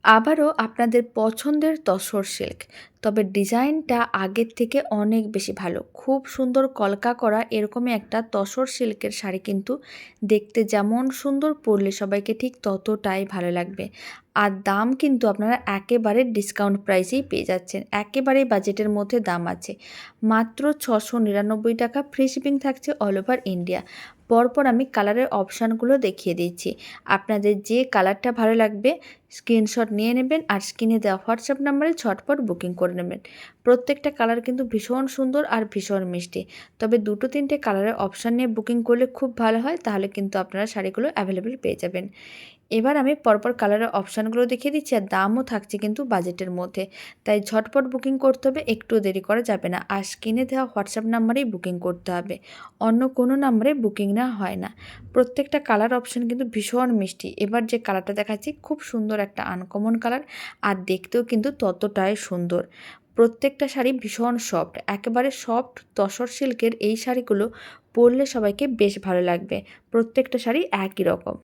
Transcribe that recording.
আবারও আপনাদের পছন্দের তসর সিল্ক, তবে ডিজাইনটা আগের থেকে অনেক বেশি ভালো। খুব সুন্দর কলকা করা এরকমই একটা তসর সিল্কের শাড়ি কিন্তু দেখতে যেমন সুন্দর, পরলে সবাইকে ঠিক ততটাই ভালো লাগবে। আর দাম কিন্তু আপনারা একেবারে ডিসকাউন্ট প্রাইসেই পেয়ে যাচ্ছেন, একেবারেই বাজেটের মধ্যে দাম আছে। মাত্র 699 টাকা, ফ্রি শিপিং থাকছে অল ওভার ইন্ডিয়া। পরপর আমি কালারের অপশানগুলো দেখিয়ে দিচ্ছি। আপনাদের যে কালারটা ভালো লাগবে স্ক্রিনশট নিয়ে নেবেন আর স্ক্রিনে দেওয়া হোয়াটসঅ্যাপ নাম্বারে ঝটপট বুকিং করে নেবেন। প্রত্যেকটা কালার কিন্তু ভীষণ সুন্দর আর ভীষণ মিষ্টি। তবে 2-3টে কালারের অপশান নিয়ে বুকিং করলে খুব ভালো হয়, তাহলে কিন্তু আপনারা শাড়িগুলো অ্যাভেলেবেল পেয়ে যাবেন। এবার আমি পরপর কালারের অপশানগুলো দেখিয়ে দিচ্ছি, আর দামও থাকছে কিন্তু বাজেটের মধ্যে। তাই ঝটপট বুকিং করতে হবে, একটু দেরি করা যাবে না। আর স্ক্রিনে দেওয়া হোয়াটসঅ্যাপ নাম্বারেই বুকিং করতে হবে, অন্য কোনো নাম্বারে বুকিং না হয় না। প্রত্যেকটা কালার অপশান কিন্তু ভীষণ মিষ্টি। এবার যে কালারটা দেখাচ্ছি খুব সুন্দর একটা আনকমন কালার, আর দেখতেও কিন্তু ততটাই সুন্দর। প্রত্যেকটা শাড়ি ভীষণ সফট, একেবারে সফট তসর সিল্কের এই শাড়িগুলো পরলে সবাইকে বেশ ভালো লাগবে। প্রত্যেকটা শাড়ি একই রকম।